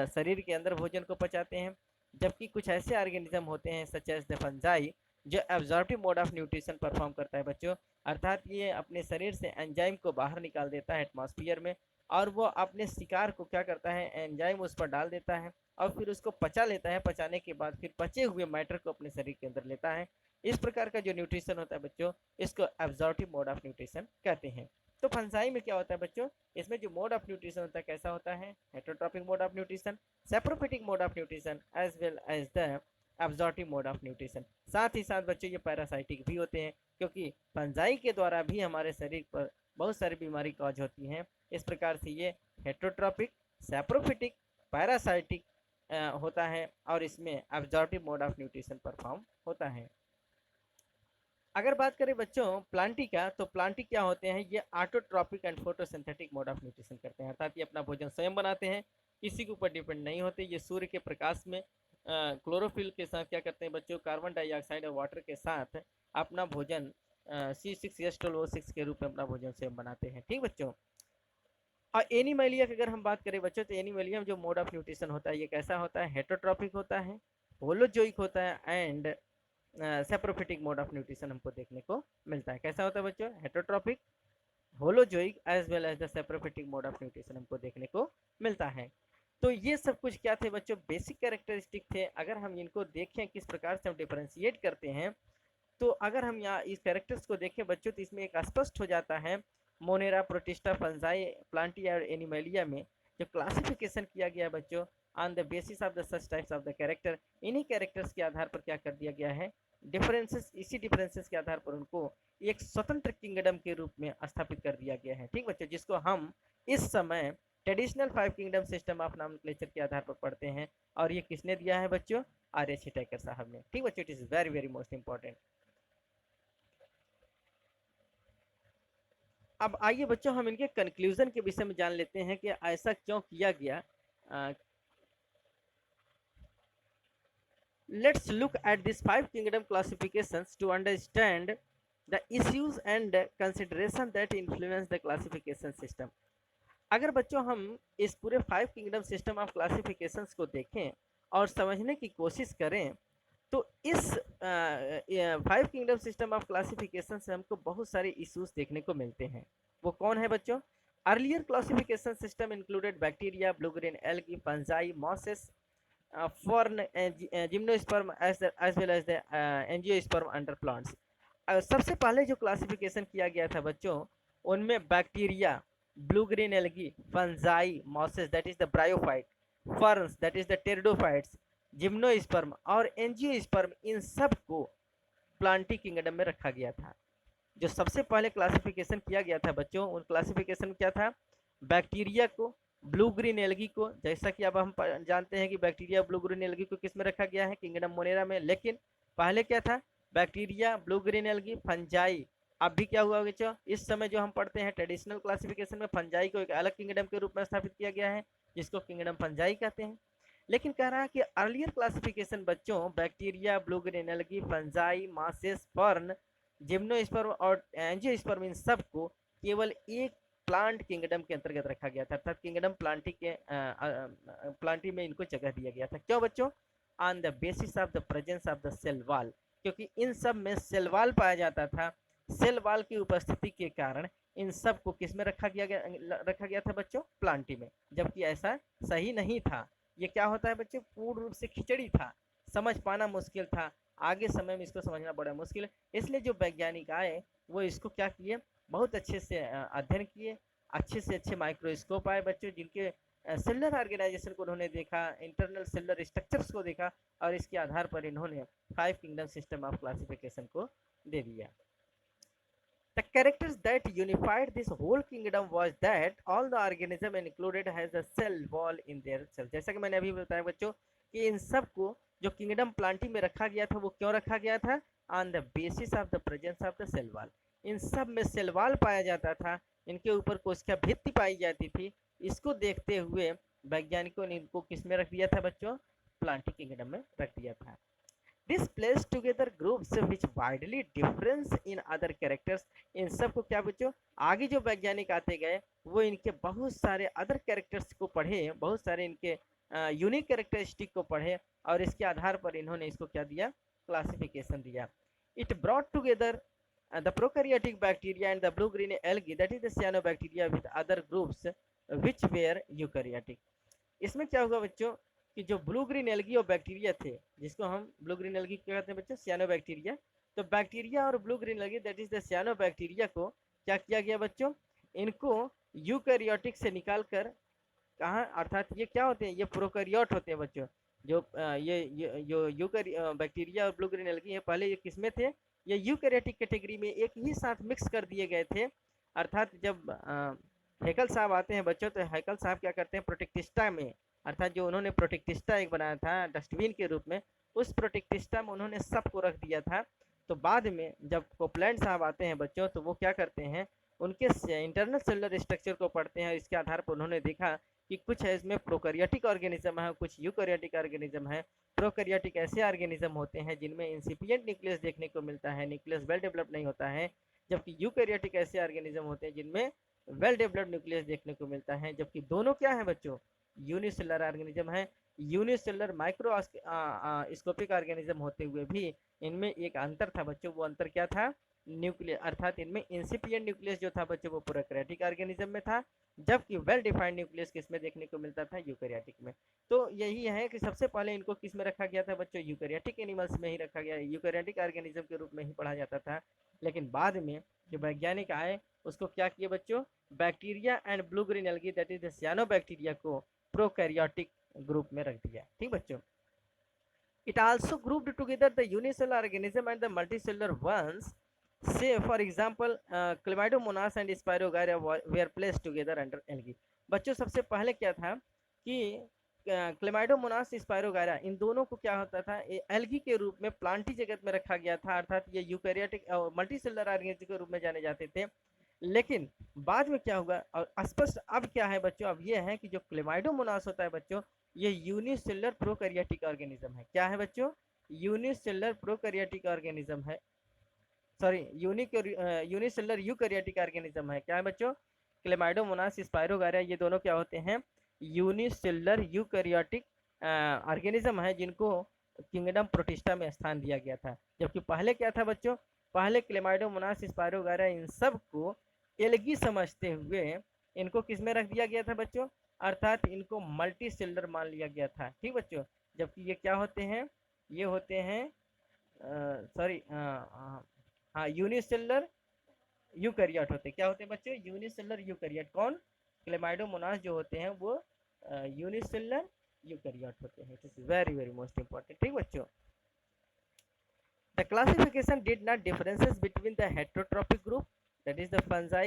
शरीर के अंदर भोजन को पचाते हैं, जबकि कुछ ऐसे ऑर्गेनिज्म होते हैं सच एज द फंजाई जो absorptive mode of nutrition perform करता है बच्चों, अर्थात ये अपने शरीर से एंजाइम को बाहर निकाल देता है एटमॉस्फेयर में, और वो अपने शिकार को क्या करता है, एंजाइम उस पर डाल देता है, और फिर उसको पचा लेता है, पचाने के बाद फिर पचे हुए मैटर को अपने शरीर के अंदर लेता है। इस प्रकार का जो न्यूट्रिशन होता है बच्चों, इसको एब्जॉर्प्टिव मोड ऑफ न्यूट्रिशन कहते हैं। तो फंजाई में क्या होता है बच्चों, इसमें जो मोड ऑफ न्यूट्रिशन होता है कैसा होता है, heterotrophic mode of nutrition, saprophytic mode of nutrition as well as the absorptive mode of nutrition. साथ ही साथ बच्चों ये पैरासाइटिक भी होते हैं, क्योंकि फंजाई के द्वारा भी हमारे शरीर पर बहुत सारी बीमारी कॉज होती हैं। इस प्रकार से ये हेटरोट्रॉपिक, सैप्रोफिटिक, पैरासाइटिक होता है, और इसमें absorptive mode of nutrition perform होता है। अगर बात करें बच्चों प्लांटी का, तो प्लांटी क्या होते हैं, ये autotrophic and photosynthetic mode of nutrition करते हैं, अर्थात ये अपना भोजन स्वयं बनाते हैं, किसी के ऊपर डिपेंड नहीं होते। ये सूर्य के प्रकाश में क्लोरोफिल के साथ क्या करते हैं बच्चों, कार्बन डाइऑक्साइड और वाटर के साथ अपना भोजन C6H12O6 के रूप में अपना भोजन स्वयं बनाते हैं। ठीक बच्चों, और एनिमैलिया की अगर हम बात करें बच्चों, तो एनिमैलिया में जो मोड ऑफ न्यूट्रिशन होता है ये कैसा होता है, हेटरोट्रॉपिक होता है, होलोजोइक होता है, and saprophytic mode of nutrition हमको देखने को मिलता है। कैसा होता है बच्चों, heterotrophic, holozoic as well as the saprophytic mode of nutrition हमको देखने को मिलता है। तो ये सब कुछ क्या थे बच्चों, बेसिक कैरेक्टरिस्टिक थे। अगर हम इनको देखें किस प्रकार से हम डिफरेंशिएट करते हैं, तो अगर हम यहाँ इस कैरेक्टर्स को देखें बच्चों, तो इसमें एक स्पष्ट हो जाता है, मोनेरा, प्रोटिस्टा, फंजाई, प्लांटी और एनिमैलिया में जो क्लासिफिकेशन किया गया है बच्चों, on the basis of the such types of the character, इन्हीं कैरेक्टर्स के आधार पर क्या कर दिया गया है, डिफरेंसेस, इसी डिफरेंसेस के आधार पर उनको एक स्वतंत्र किंगडम के रूप में स्थापित कर दिया गया है। ठीक बच्चों, जिसको हम इस समय traditional 5 kingdom system of nomenclature के आधार पर पढ़ते हैं। और ये किसने दिया है बच्चों, आर.एच. हिटैकर साहब ने। ठीक बच्चों, it is very very most important. अब आइए बच्चों हम इनके कंक्लूजन के विषय में जान लेते हैं कि ऐसा क्यों किया गया। Let's look at these 5 kingdom classifications to understand the issues and consideration that influence the classification system. अगर बच्चों हम इस पूरे 5 किंगडम सिस्टम ऑफ क्लासिफिकेशंस को देखें और समझने की कोशिश करें तो इस 5 किंगडम सिस्टम ऑफ क्लासिफिकेशन से हमको बहुत सारे इश्यूज देखने को मिलते हैं। वो कौन है बच्चों? Earlier classification system included bacteria, blue green algae, fungi, mosses, fern, gymnosperm as well as the angiosperm under plants. सबसे पहले जो क्लासिफिकेशन किया गया था बच्चों, उनमें bacteria, blue green algae, fungi, mosses that is the bryophyte, ferns that is the pteridophytes, gymnosperm और angiosperm, इन सब को प्लांटी किंगडम में रखा गया था। जो सबसे पहले क्लासिफिकेशन किया गया था बच्चों, उन क्लासिफिकेशन में क्या था, बैक्टीरिया को, ब्लू ग्रीन एल्गी को, जैसा कि अब हम जानते हैं कि बैक्टीरिया ब्लू ग्रीन एल्गी को किस में रखा गया है, किंगडम मोनेरा में। लेकिन पहले क्या था, bacteria, blue green algae, fungi. अब भी क्या हुआ बच्चों, इस समय जो हम पढ़ते हैं ट्रेडिशनल क्लासिफिकेशन में फंजाई को एक अलग किंगडम के रूप में स्थापित किया गया है, जिसको किंगडम फंजाई कहते हैं। लेकिन कह रहा है कि अर्लियर क्लासिफिकेशन बच्चों bacteria, blue green algae, fungi, masses, fern, gymnosperm और एंजियोस्पर्म, इन सब को केवल एक प्लांट किंगडम के अंतर्गत रखा गया था, अर्थात किंगडम प्लांटी में इनको जगह दिया गया था। क्यों बच्चों? On the basis of the presence of the cell wall, क्योंकि इन सब में सेल वॉल पाया जाता था। सेल वॉल की उपस्थिति के कारण इन सब को किस में रखा गया था बच्चों, प्लांटी में, जबकि ऐसा सही नहीं था। ये क्या होता है बच्चों, पूर्ण रूप से खिचड़ी था, समझ पाना मुश्किल था, आगे समय में इसको समझना बड़ा मुश्किल है। इसलिए जो वैज्ञानिक आए वो इसको क्या किए, बहुत अच्छे से अध्ययन किए, अच्छे से अच्छे माइक्रोस्कोप आए बच्चों, जिनके सेलुलर ऑर्गेनाइजेशन को उन्होंने देखा, इंटरनल सेलुलर स्ट्रक्चर्स को देखा, और इसके आधार पर इन्होंने 5 किंगडम सिस्टम ऑफ क्लासिफिकेशन को दे दिया। The characters that unified this whole kingdom was that all the organism included has a cell wall in their cell। जैसा कि मैंने अभी बताया बच्चों कि इन सब को जो किंगडम प्लांटी में रखा गया था वो क्यों रखा गया था, on the basis of the presence of the cell wall. इन सब में सेल वॉल पाया जाता था, इनके ऊपर कोशिका भित्ति पाई जाती थी। इसको देखते हुए वैज्ञानिकों ने इनको किस में रख दिया था बच्चों, प्लांटी किंगडम में रख दिया था। This placed together groups which widely difference in other characters। इन सब को क्या बच्चों, आगे जो वैज्ञानिक आते गए वो इनके बहुत सारे अदर कैरेक्टर्स को पढ़े, बहुत सारे इनके यूनिक कैरेक्टरिस्टिक को पढ़े, और इसके आधार पर इन्होंने इसको क्या दिया, क्लासिफिकेशन दिया। It brought together the prokaryotic bacteria and the blue green algae that is the cyanobacteria with other groups which were eukaryotic। इसमें क्या होगा बच्चों कि जो ब्लू ग्रीन एल्गी और बैक्टीरिया थे, जिसको हम ब्लू ग्रीन एल्गी क्या कहते हैं बच्चों, सियानोबैक्टीरिया। तो बैक्टीरिया और blue green algae that is the सियानोबैक्टीरिया को क्या किया गया बच्चों, इनको यूकैरियोटिक से निकाल कर कहाँ, अर्थात ये क्या होते हैं, ये प्रोकैरियोट होते हैं बच्चों। जो बैक्टीरिया और ब्लू ग्रीन एल्गी है, पहले ये किसमें थे, ये यूकैरियोटिक कैटेगरी में एक ही साथ मिक्स कर दिए गए थे। अर्थात जब हैकल साहब आते हैं बच्चों, तो हैकल साहब क्या करते हैं, प्रोटेक्टिस्टा में, अर्थात जो उन्होंने प्रोटेक्टिस्टा एक बनाया था डस्टबिन के रूप में, उस प्रोटेक्टिस्टा में उन्होंने सबको रख दिया था। तो बाद में जब कोपलैंड साहब आते हैं बच्चों, तो वो क्या करते हैं, उनके इंटरनल सेलुलर स्ट्रक्चर को पढ़ते हैं। इसके आधार पर उन्होंने देखा कि कुछ है इसमें प्रोकैरियोटिक ऑर्गेनिज्म है, कुछ यूकैरियोटिक ऑर्गेनिज्म है। प्रोकैरियोटिक ऐसे ऑर्गेनिज्म होते हैं जिनमें इंसिपिएंट न्यूक्लियस देखने को मिलता है, न्यूक्लियस वेल डेवलप नहीं होता है, जबकि यूकैरियोटिक ऐसे ऑर्गेनिज्म होते हैं जिनमें वेल डेवलप्ड न्यूक्लियस देखने को मिलता है। जबकि दोनों क्या है बच्चों, यूनिसेलुलर ऑर्गेनिज्म है। यूनिसेलुलर माइक्रोस्कोपिक ऑर्गेनिज्म होते हुए भी इनमें एक अंतर था बच्चों, वो अंतर क्या था, न्यूक्लियस, अर्थात इनमें इंसिपिएंट न्यूक्लियस जो था बच्चों वो प्रोकैरियोटिक ऑर्गेनिज्म में था, जबकि वेल डिफाइंड न्यूक्लियस किसमें देखने को मिलता था, यूकैरियोटिक में। तो यही है कि सबसे पहले इनको किस में रखा गया था बच्चों, यूकैरियोटिक एनिमल्स में ही रखा गया, यूकैरियोटिक ऑर्गेनिज्म के रूप में ही पढ़ा जाता था। लेकिन बाद में जो वैज्ञानिक आए उसको क्या किए बच्चों, bacteria and blue green algae that is the सियानोबैक्टीरिया को प्रोकैरियोटिक ग्रुप में रख दिया। ठीक बच्चों, it also grouped together the unicellular organism and the multicellular ones. Say for example, Chlamydomonas and Spirogyra were placed together under algae. बच्चों सबसे पहले क्या था कि क्लेमाइडोमोनास स्पायरोगायरा इन दोनों को क्या होता था, एल्गी के रूप में प्लांटी जगत में रखा गया था, अर्थात ये यूकैरियोटिक मल्टीसेलुलर ऑर्गेनिज्म के रूप में जाने जाते थे। लेकिन बाद में क्या हुआ और स्पष्ट अब क्या है बच्चों, अब ये है कि जो क्लेमाइडोमोनास होता है बच्चों, ये यूनिसेलुलर प्रोकैरियोटिक ऑर्गेनिज्म है। क्या है बच्चों, यूनिसेलुलर प्रोकैरियोटिक ऑर्गेनिज्म है, सॉरी यूनिसेलुलर यूकैरियोटिक ऑर्गेनिज्म है। क्या है बच्चों, क्लेमाइडोमोनास स्पायरोगायरा ये दोनों क्या होते हैं, यूनिसेलुलर यूकैरियोटिक ऑर्गेनिज्म है, जिनको किंगडम प्रोटिस्टा में स्थान दिया गया था। जबकि पहले क्या था बच्चों, पहले क्लेमाइडोमोनास स्पायरोगायरा इन सब को एल्गी समझते हुए इनको किस में रख दिया गया था बच्चों, अर्थात इनको मल्टी सेलुलर मान लिया गया था। ठीक बच्चों, जबकि ये क्या होते हैं, ये होते हैं सॉरी हाँ यूनिसेलुलर यूकैरियोट होते हैं। क्या होते हैं बच्चों, यूनिसेलुलर यूकैरियोट। कौन, क्लेमाइडोमोनास जो होते हैं वो यूनिसेलुलर यूकैरियोट होते हैं। It is very very most important. ठीक बच्चों, the classification did not differences between the heterotrophic group, that is the fungi,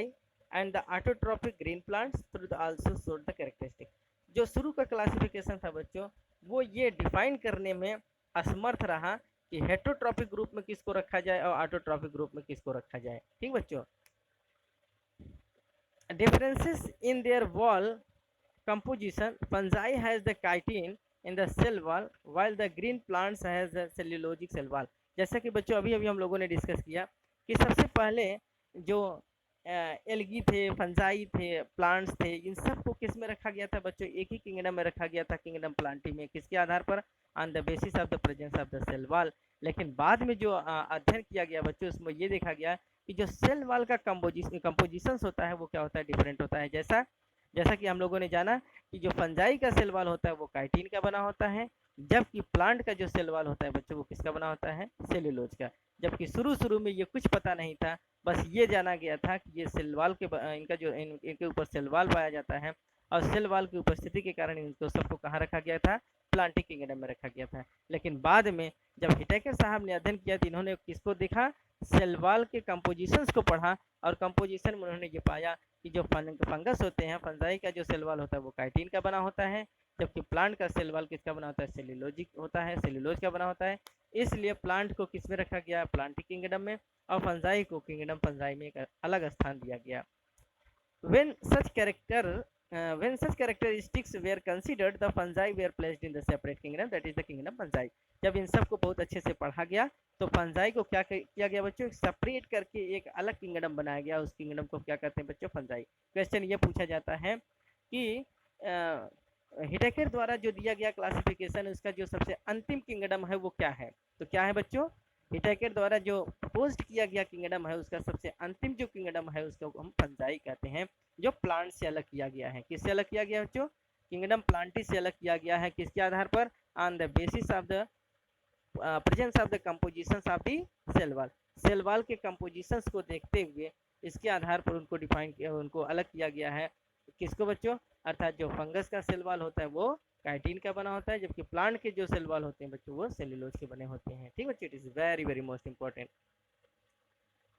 and the autotrophic green plants through the also showed the characteristic। जो शुरू का classification था बच्चों, वो ये define करने में असमर्थ रहा कि हेटरोट्रॉपिक ग्रुप में किसको रखा जाए और ऑटोट्रॉपिक ग्रुप में किसको रखा जाए। ठीक बच्चों, differences in their wall composition, fungi has the chitin in the cell wall while the green plants has the cellulosic cell wall। जैसा कि बच्चों अभी अभी हम लोगों ने डिस्कस किया कि सबसे पहले जो एल्गी थे, फंजाई थे, प्लांट्स थे, इन सब को किस में रखा गया था बच्चों, एक ही किंगडम में रखा गया था, किंगडम प्लांटी में। किसके आधार पर, on the basis of the presence of the cell wall. लेकिन बाद में जो अध्ययन किया गया बच्चों, उसमें ये देखा गया कि जो सेल वॉल का कंपोजिशन होता है वो क्या होता है, डिफरेंट होता है। जैसा जैसा कि हम लोगों ने जाना कि जो फंजाई का सेल वॉल होता है वो काइटिन का बना होता है, जबकि प्लांट का जो सेल वॉल होता है बच्चों वो किसका बना होता है, सेल्यूलोज का। जबकि शुरू शुरू में ये कुछ पता नहीं था, बस ये जाना गया था कि ये सेल वॉल के इनका जो इनके ऊपर सेल वॉल पाया जाता है और सेल वॉल की उपस्थिति के कारण इनको सबको कहाँ रखा गया था, प्लांटिक किंगडम में रखा गया था। लेकिन बाद में जब हिटेकर साहब ने अध्ययन किया तो इन्होंने किसको देखा, सेल वॉल के कंपोजिशंस को पढ़ा और कंपोजिशन में उन्होंने ये पाया कि जो फंगस होते हैं, फंजाई का जो सेल वॉल होता है वो काइटिन का बना होता है, जबकि प्लांट का सेल वॉल किसका बना होता है, सेल्यूलोजिक होता है, सेल्यूलोज का बना होता है। इसलिए प्लांट को किस में रखा गया, प्लांटिक किंगडम में, और फंजाई को किंगडम फंजाई में एक अलग स्थान दिया गया। when such character when such characteristics were considered, the fungi were placed in the separate kingdom, that is the kingdom fungi। जब इन सब को बहुत अच्छे से पढ़ा गया तो फंजाई को क्या किया गया बच्चों, सेपरेट करके एक अलग किंगडम बनाया गया। उस किंगडम को क्या कहते हैं बच्चों, फंजाई। क्वेश्चन ये पूछा जाता है कि हिटेकर द्वारा जो दिया गया क्लासिफिकेशन, उसका जो सबसे अंतिम किंगडम है वो क्या है, तो क्या है बच्चों, हिटेकर द्वारा जो प्रपोज किया गया किंगडम है उसका सबसे अंतिम जो किंगडम है उसको हम फंजाई कहते हैं, जो प्लांट से अलग किया गया है। किससे अलग किया गया बच्चों, किंगडम प्लांटी से अलग किया गया है। किसके आधार पर, on the basis of the presence of the compositions of the cell wall. Cell wall के कंपोजिशंस को देखते हुए इसके आधार पर उनको डिफाइन किया, उनको अलग किया गया है। किसको बच्चों, अर्थात जो फंगस का सेल वॉल होता है वो काइटिन का बना होता है, जबकि प्लांट के जो सेल वॉल होते हैं बच्चों वो सेल्यूलोज के बने होते हैं। ठीक बच्चों, it is very very most important.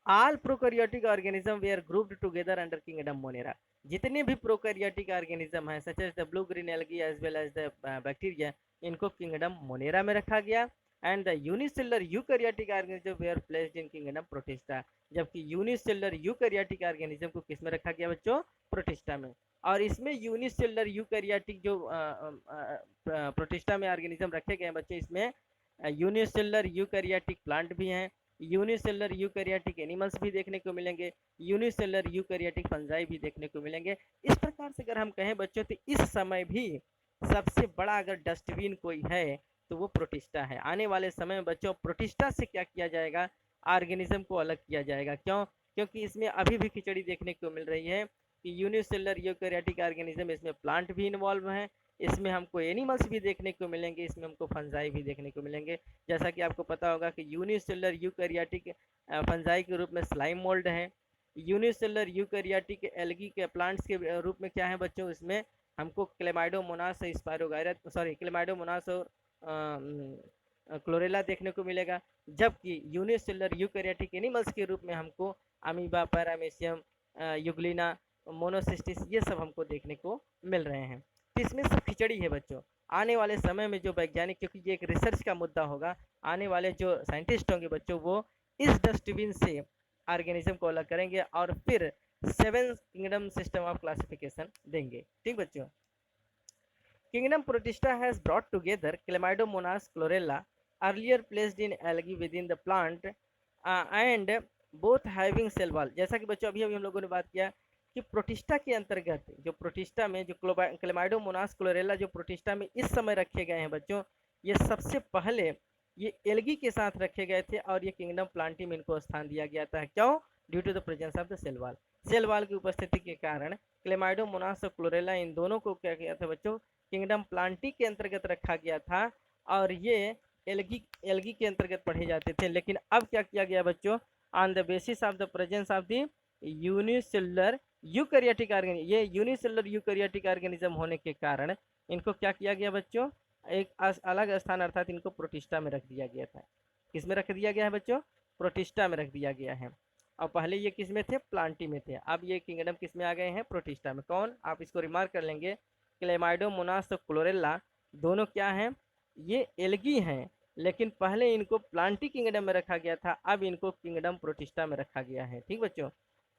All prokaryotic organism were grouped together under kingdom Monera। जितने भी प्रोकैरियोटिक ऑर्गेनिज्म है such as the blue green algae as well as the bacteria, इनको किंगडम मोनेरा में रखा गया। And the unicellular eukaryotic organism were placed in kingdom Protista. जबकि unicellular eukaryotic organism को किस में रखा गया बच्चों, प्रोटिस्टा में। और इसमें यूनिसेलुलर यूकैरियोटिक जो प्रोटिस्टा में ऑर्गेनिज्म रखे गए हैं बच्चों, इसमें यूनिसेलुलर यूकैरियोटिक प्लांट भी हैं, यूनिसेलुलर यूकैरियोटिक एनिमल्स भी देखने को मिलेंगे, यूनिसेलुलर यूकैरियोटिक फंजाई भी देखने को मिलेंगे। इस प्रकार से अगर हम कहें बच्चों तो इस समय भी सबसे बड़ा अगर डस्टबिन कोई है तो वो प्रोटिस्टा है। आने वाले समय में बच्चों प्रोटिस्टा से क्या किया जाएगा, ऑर्गेनिज्म को अलग किया जाएगा। क्यों, क्योंकि इसमें अभी भी खिचड़ी देखने को मिल रही है कि यूनिसेलुलर यूकैरियोटिक ऑर्गेनिज्म, इसमें प्लांट भी इन्वॉल्व हैं, इसमें हमको एनिमल्स भी देखने को मिलेंगे, इसमें हमको फंजाई भी देखने को मिलेंगे। जैसा कि आपको पता होगा कि यूनिसेलुलर यूकैरियोटिक फंजाई के रूप में स्लाइम मोल्ड है, यूनिसेलुलर यूकैरियोटिक एल्गी के प्लांट्स के रूप में क्या है बच्चों, इसमें हमको क्लेमाइडोमोनास स्पायरोगाइरस क्लेमाइडोमोनास और क्लोरेला देखने को मिलेगा, जबकि यूनिसेलुलर यूकैरियोटिक एनिमल्स के रूप में हमको अमीबा, पैरामीशियम, युग्लिना, मोनोसिस्टिस ये सब हमको देखने को मिल रहे हैं। तो इसमें सब खिचड़ी है बच्चों। आने वाले समय में जो वैज्ञानिक, क्योंकि ये एक रिसर्च का मुद्दा होगा, आने वाले जो साइंटिस्ट होंगे बच्चों वो इस डस्टबिन से ऑर्गेनिज्म को अलग करेंगे और फिर 7 किंगडम सिस्टम ऑफ क्लासिफिकेशन देंगे। ठीक बच्चों, kingdom protista has brought together Chlamydomonas chlorella earlier placed in algae within the plant and both having cell wall। जैसा कि बच्चों अभी अभी हम लोगों ने बात किया कि प्रोटिस्टा के अंतर्गत जो प्रोटिस्टा में जो क्लेमाइडोमोनास क्लोरेला जो प्रोटिस्टा में इस समय रखे गए हैं बच्चों, ये सबसे पहले ये एल्गी के साथ रखे गए थे और ये किंगडम प्लांटी में इनको स्थान दिया गया था। क्यों? Due to the presence of the cell wall. Cell wall की उपस्थिति के कारण क्लेमाइडोमोनास और क्लोरेला इन दोनों को क्या किया था बच्चों, किंगडम प्लांटी के अंतर्गत रखा गया था और ये एल्गी के अंतर्गत पढ़े जाते थे। लेकिन अब क्या किया गया बच्चों, on the basis of the presence of the unicellular eukaryotic organism, ये यूनिसेलुलर यूकैरियोटिक ऑर्गेनिज्म होने के कारण इनको क्या किया गया बच्चों, एक अलग स्थान अर्थात इनको प्रोटिस्टा में रख दिया गया था। किस में रख दिया गया है बच्चों? प्रोटिस्टा में रख दिया गया है। और पहले ये किस में थे? प्लांटी में थे। अब ये किंगडम किस में आ गए हैं? प्रोटिस्टा में। कौन? आप इसको रिमार्क कर लेंगे, क्लेमाइडोमोनास और क्लोरेला दोनों क्या हैं? ये एल्गी हैं, लेकिन पहले इनको प्लांटी किंगडम में रखा गया था, अब इनको किंगडम प्रोटिस्टा में रखा गया है। ठीक बच्चों,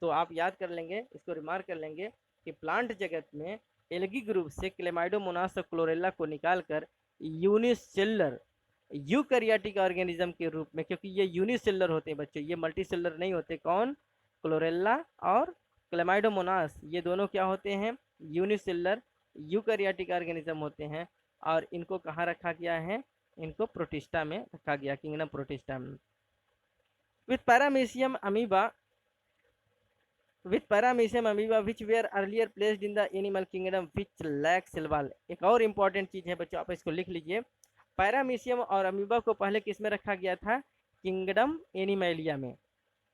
तो आप याद कर लेंगे, इसको रिमार्क कर लेंगे कि प्लांट जगत में एल्गी ग्रुप से क्लेमाइडोमोनास और क्लोरेला को निकालकर यूनिसेलुलर यूकैरियोटिक ऑर्गेनिज्म के रूप में, क्योंकि ये यूनिसेलुलर होते हैं बच्चों, ये मल्टीसेलुलर नहीं होते। कौन? क्लोरेला और क्लेमाइडोमोनास, ये दोनों क्या होते हैं? यूनिसेलुलर यूकैरियोटिक ऑर्गेनिज्म होते हैं। और इनको कहाँ रखा गया है? इनको प्रोटिस्टा में रखा गया, किंगडम प्रोटिस्टा में। With paramecium amoeba which were earlier placed in the animal kingdom which lack cell wall। एक और इम्पॉर्टेंट चीज है बच्चों, आप इसको लिख लीजिए। पैरामीशियम और अमीबा को पहले किस में रखा गया था? किंगडम एनिमैलिया में।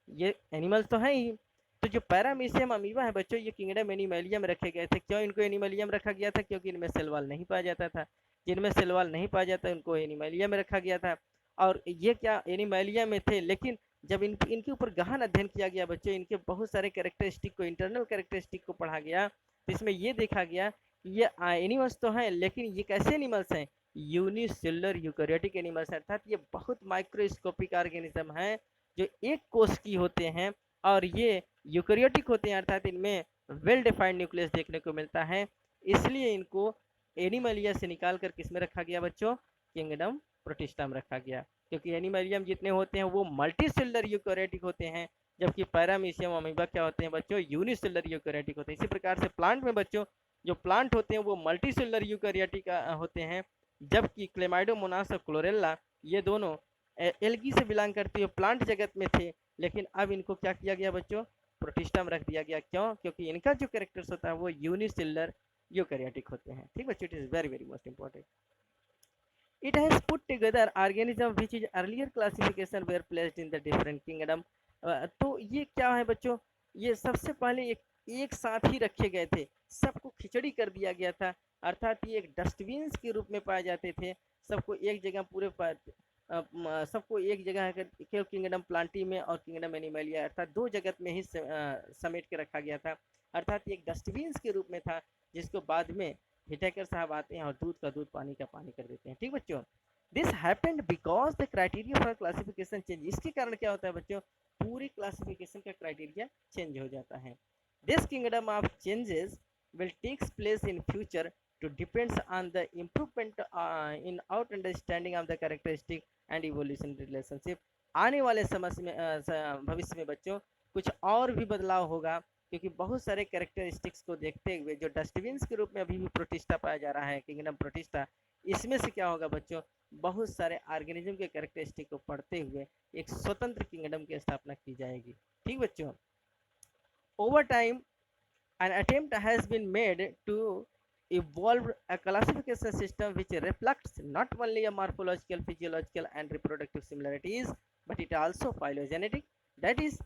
ये एनिमल्स तो है ही, तो जो पैरामीशियम अमीबा है बच्चों, ये किंगडम एनिमैलिया में रखे गए थे। क्यों इनको एनिमैलिया में रखा गया था? क्योंकि इनमें सेल वॉल नहीं पाया जाता था। जिनमें सेल वॉल नहीं पाया जाता इनको एनिमैलिया में रखा गया था। और ये क्या एनिमैलिया में थे, लेकिन जब इनके ऊपर गहन अध्ययन किया गया बच्चों, इनके बहुत सारे कैरेक्टरिस्टिक को, इंटरनल कैरेक्टरिस्टिक को पढ़ा गया, तो इसमें ये देखा गया कि ये एनिमल्स तो हैं, लेकिन ये कैसे एनिमल्स हैं? यूनिसेलुलर यूकैरियोटिक एनिमल्स, अर्थात ये बहुत माइक्रोस्कोपिक ऑर्गेनिज्म हैं जो एक कोष की होते हैं और ये यूकैरियोटिक होते हैं, अर्थात इनमें वेल डिफाइंड न्यूक्लियस देखने को मिलता है। इसलिए इनको एनिमैलिया से निकाल कर किस में रखा गया बच्चों? किंगडम प्रोटिस्टा में रखा गया, क्योंकि एनिमैलियम जितने होते हैं वो मल्टीसेलुलर यूकैरियोटिक होते हैं, जबकि पैरामीशियम अमीबा क्या होते हैं बच्चों? यूनिसेलुलर यूकैरियोटिक होते हैं। इसी प्रकार से प्लांट में बच्चों जो प्लांट होते हैं वो मल्टीसेलुलर यूकैरियोटिक होते हैं, जबकि क्लेमाइडोमोनास और क्लोरेला ये दोनों एल्गी से बिलोंग करते हुए प्लांट जगत में थे, लेकिन अब इनको क्या किया गया बच्चों? प्रोटिस्टा में रख दिया गया। क्यों? क्योंकि इनका जो कैरेक्टर्स होता है वो यूनिसेलुलर यूकैरियोटिक होते हैं। ठीक बच्चों, it is very very most important. It has put together organism which is earlier classification were placed in the different kingdom। तो ये क्या है बच्चों? ये सबसे पहले एक साथ ही रखे गए थे, सबको खिचड़ी कर दिया गया था, अर्थात ये एक डस्टबिन के रूप में पाए जाते थे। सबको एक जगह सबको एक जगह केवल किंगडम प्लांटी में और किंगडम एनिमैलिया अर्थात दो जगत में ही समेट के रखा गया था, अर्थात एक डस्टबिन के रूप में था, जिसको बाद में हिटेकर साहब आते हैं और दूध का दूध, पानी का पानी कर देते हैं। ठीक बच्चों, this happened because the criteria for classification change. इसके कारण क्या होता है बच्चों? पूरी क्लासिफिकेशन का क्राइटेरिया चेंज हो जाता है। This kingdom of changes will takes place in future to depends on the improvement in our understanding of the characteristic and evolution relationship। आने वाले समय में भविष्य में बच्चों कुछ और भी बदलाव होगा, क्योंकि बहुत सारे कैरेक्टरिस्टिक्स को देखते हुए जो डस्टबिन के रूप में अभी भी प्रोटिस्टा पाया जा रहा है, किंगडम प्रोटिस्टा, इसमें से क्या होगा बच्चों? बहुत सारे ऑर्गेनिज्म के कैरेक्टरिस्टिक को पढ़ते हुए एक स्वतंत्र किंगडम की स्थापना की जाएगी। ठीक बच्चों, over time an attempt has been made to evolve a classification system which reflects not only a morphological, physiological and reproductive similarities, but it also phylogenetic, that is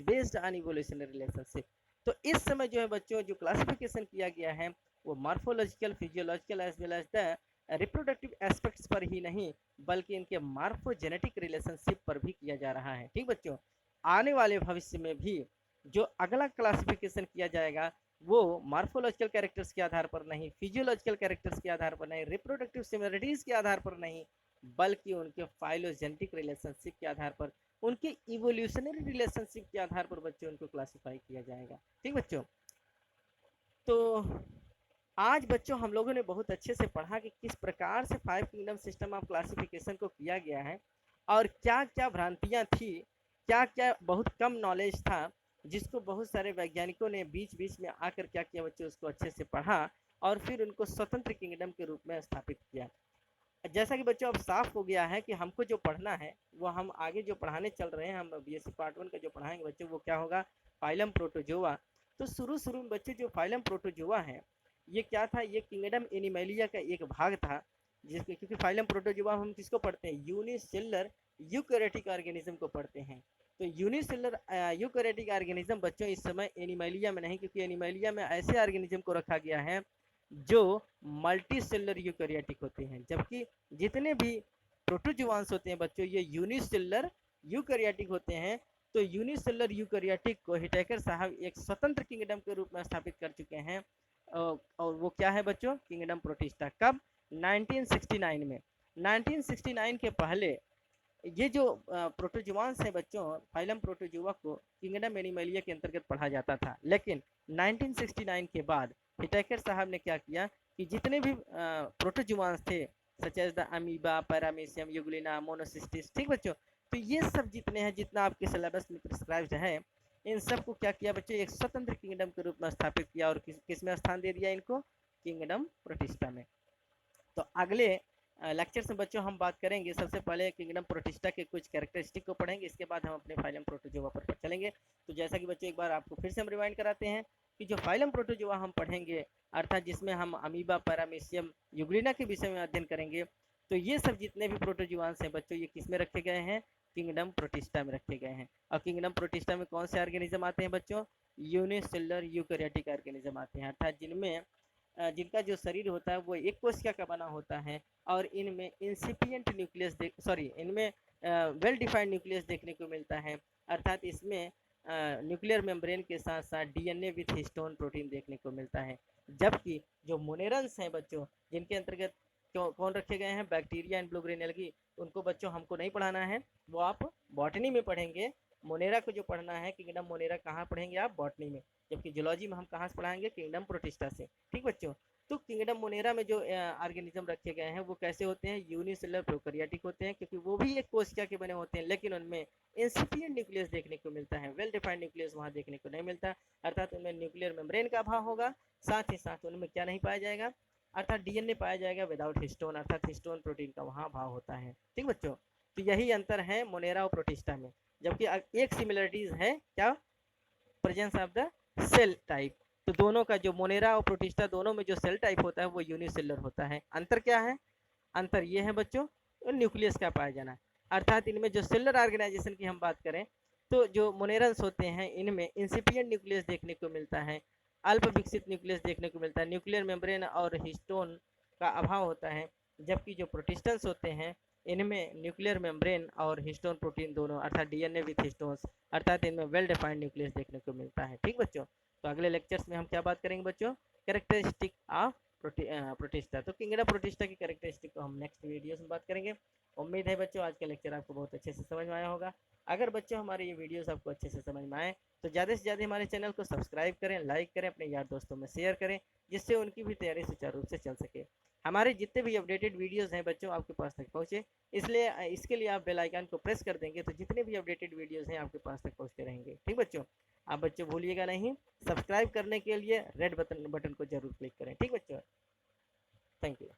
based on evolutionary relationship। तो इस समय जो है बच्चों जो classification किया गया है वो morphological, physiological as well as the reproductive aspects पर ही नहीं बल्कि इनके मार्फोजेनेटिक रिलेशनशिप पर भी किया जा रहा है। ठीक बच्चों, आने वाले भविष्य में भी जो अगला क्लासिफिकेशन किया जाएगा वो मार्फोलॉजिकल कैरेक्टर्स के आधार पर नहीं, फिजियोलॉजिकल कैरेक्टर्स के आधार पर नहीं, रिप्रोडक्टिव सिमिलरिटीज के आधार पर नहीं, बल्कि उनके फाइलोजेनेटिक रिलेशनशिप के आधार पर, उनके इवोल्यूशनरी रिलेशनशिप के आधार पर बच्चों उनको क्लासिफाई किया जाएगा। ठीक बच्चों, तो आज बच्चों हम लोगों ने बहुत अच्छे से पढ़ा कि किस प्रकार से 5 किंगडम सिस्टम ऑफ क्लासिफिकेशन को किया गया है और क्या क्या भ्रांतियां थी, क्या क्या बहुत कम नॉलेज था जिसको बहुत सारे वैज्ञानिकों ने बीच बीच में आकर क्या किया बच्चों उसको अच्छे से पढ़ा और फिर उनको स्वतंत्र किंगडम के रूप में स्थापित किया। जैसा कि बच्चों अब साफ हो गया है कि हमको जो पढ़ना है वो हम आगे जो पढ़ाने चल रहे हैं, हम बीएससी पार्ट 1 का जो पढ़ाएंगे बच्चों वो क्या होगा, फाइलम प्रोटोजोआ। तो शुरू में बच्चों जो फाइलम प्रोटोजोआ है ये क्या था, ये किंगडम एनिमैलिया का एक भाग था जिसके, क्योंकि फाइलम प्रोटोजोआ हम किसको पढ़ते हैं, यूनिसेलुलर यूकैरियोटिक ऑर्गेनिज्म को पढ़ते हैं। तो यूनिसेलुलर यूकैरियोटिक ऑर्गेनिज्म बच्चों इस समय एनिमैलिया में नहीं, क्योंकि एनिमैलिया में ऐसे ऑर्गेनिज्म को रखा गया है जो मल्टी सेलुलर यूकैरियोटिक होते हैं, जबकि जितने भी प्रोटोजोआंस होते हैं बच्चों ये यूनिसेलुलर यूकैरियोटिक होते हैं। तो यूनिसेलुलर यूकैरियोटिक को हिटेकर साहब एक स्वतंत्र किंगडम के रूप में स्थापित कर चुके हैं और वो क्या है बच्चों, किंगडम प्रोटिस्टा। कब, 1969 में। 1969 के पहले ये जो प्रोटोजोआंस है बच्चों, फाइलम प्रोटोजोआ को किंगडम एनिमैलिया के अंतर्गत पढ़ा जाता था, लेकिन 1969 के बाद हिटेकर साहब ने क्या किया कि जितने भी प्रोटोजोआंस थे such as the amoeba, paramecium, euglena, monocystis, ठीक बच्चों, तो ये सब जितने हैं, जितना आपके सिलेबस में प्रिस्क्राइब्ड है, इन सब को क्या किया बच्चों, एक स्वतंत्र किंगडम के रूप में स्थापित किया और किस में स्थान दे दिया इनको, किंगडम प्रोटिस्टा में। तो अगले लेक्चर्स में बच्चों हम बात करेंगे, सबसे पहले किंगडम प्रोटिस्टा के कुछ कैरेक्टरिस्टिक को पढ़ेंगे, इसके बाद हम अपने फाइलम प्रोटोजोआ पर चलेंगे। तो जैसा कि बच्चों एक बार आपको फिर से हम रिमाइंड कराते हैं कि जो फाइलम प्रोटोजोआ हम पढ़ेंगे अर्थात जिसमें हम अमीबा, पैरामीशियम, यूग्लिना के विषय में अध्ययन करेंगे, तो ये सब जितने भी प्रोटोजोआंस हैं बच्चों ये किस में रखे गए हैं, किंगडम प्रोटिस्टा में रखे गए हैं। और किंगडम प्रोटिस्टा में कौन से ऑर्गेनिज्म आते हैं बच्चों, यूनिसेलुलर यूकैरियोटिक ऑर्गेनिज्म आते हैं, अर्थात जिनमें जिनका जो शरीर होता है वो एक कोशिका का बना होता है और इनमें इंसिपिएंट न्यूक्लियस इनमें वेल डिफाइंड न्यूक्लियस देखने को मिलता है, अर्थात इसमें न्यूक्लियर मेम्ब्रेन के साथ साथ डीएनए विथ हिस्टोन प्रोटीन देखने को मिलता है। जबकि जो मोनेरल्स हैं बच्चों, जिनके अंतर्गत कौन रखे गए हैं, bacteria and blue grain algae, उनको बच्चों हमको नहीं पढ़ाना है, वो आप बॉटनी में पढ़ेंगे। मोनेरा को जो पढ़ना है, किंगडम मोनेरा कहाँ पढ़ेंगे आप, बॉटनी में, जबकि जूलॉजी में हम कहाँ से पढ़ाएंगे, किंगडम प्रोटिस्टा से। ठीक बच्चों, तो किंगडम मोनेरा में जो ऑर्गेनिज्म रखे गए हैं वो कैसे होते हैं, यूनिसेलुलर प्रोकैरियोटिक होते हैं, क्योंकि वो भी एक कोशिका के बने होते हैं, लेकिन उनमें इंसिपिएंट न्यूक्लियस देखने को मिलता है, वेल डिफाइंड न्यूक्लियस वहाँ देखने को नहीं मिलता, अर्थात उनमें न्यूक्लियर मेम्ब्रेन का अभाव होगा, साथ ही साथ उनमें क्या नहीं पाया जाएगा, अर्थात डीएनए पाया जाएगा विदाउट हिस्टोन, अर्थात हिस्टोन प्रोटीन का वहाँ अभाव होता है। ठीक बच्चों, तो यही अंतर है मोनेरा और प्रोटिस्टा में। जबकि एक सिमिलरिटीज है क्या, presence of the cell type. तो दोनों का जो मोनेरा और प्रोटिस्टा दोनों में जो सेल टाइप होता है वो यूनिसेलुलर होता है। अंतर क्या है, अंतर ये है बच्चों, न्यूक्लियस का पाया जाना, अर्थात इनमें जो सेलुलर ऑर्गेनाइजेशन की हम बात करें तो जो मोनेरल्स होते हैं इनमें इंसिपिएंट न्यूक्लियस देखने को मिलता है, अल्प विकसित न्यूक्लियस देखने को मिलता है, न्यूक्लियर मेम्ब्रेन और हिस्टोन का अभाव होता है। जबकि जो प्रोटिस्टन्स होते हैं इनमें न्यूक्लियर मेम्ब्रेन और हिस्टोन प्रोटीन दोनों, अर्थात डीएनए विथ हिस्टोन्स, अर्थात इनमें वेल डिफाइंड न्यूक्लियस देखने को मिलता है। ठीक बच्चों, तो अगले लेक्चर्स में हम क्या बात करेंगे बच्चों, कैरेक्टरिस्टिक ऑफ प्रोटिस्टा। तो किंगडम प्रोटिस्टा की कैरेक्टरिस्टिक को हम नेक्स्ट वीडियोस में बात करेंगे। उम्मीद है बच्चों आज का लेक्चर आपको बहुत अच्छे से समझ में आया होगा। अगर बच्चों हमारे ये वीडियोस आपको अच्छे से समझ में आए तो ज़्यादा से ज़्यादा हमारे चैनल को सब्सक्राइब करें, लाइक करें, अपने यार दोस्तों में शेयर करें, जिससे उनकी भी तैयारी सुचारू रूप से चल सके। हमारे जितने भी अपडेटेड वीडियोस हैं बच्चों आपके पास तक पहुँचे, इसलिए इसके लिए आप बेल आइकन को प्रेस कर देंगे तो जितने भी अपडेटेड वीडियोस हैं आपके पास तक पहुँचते रहेंगे। ठीक बच्चों, आप बच्चों भूलिएगा नहीं, सब्सक्राइब करने के लिए रेड बटन को जरूर क्लिक करें। ठीक बच्चों, थैंक यू।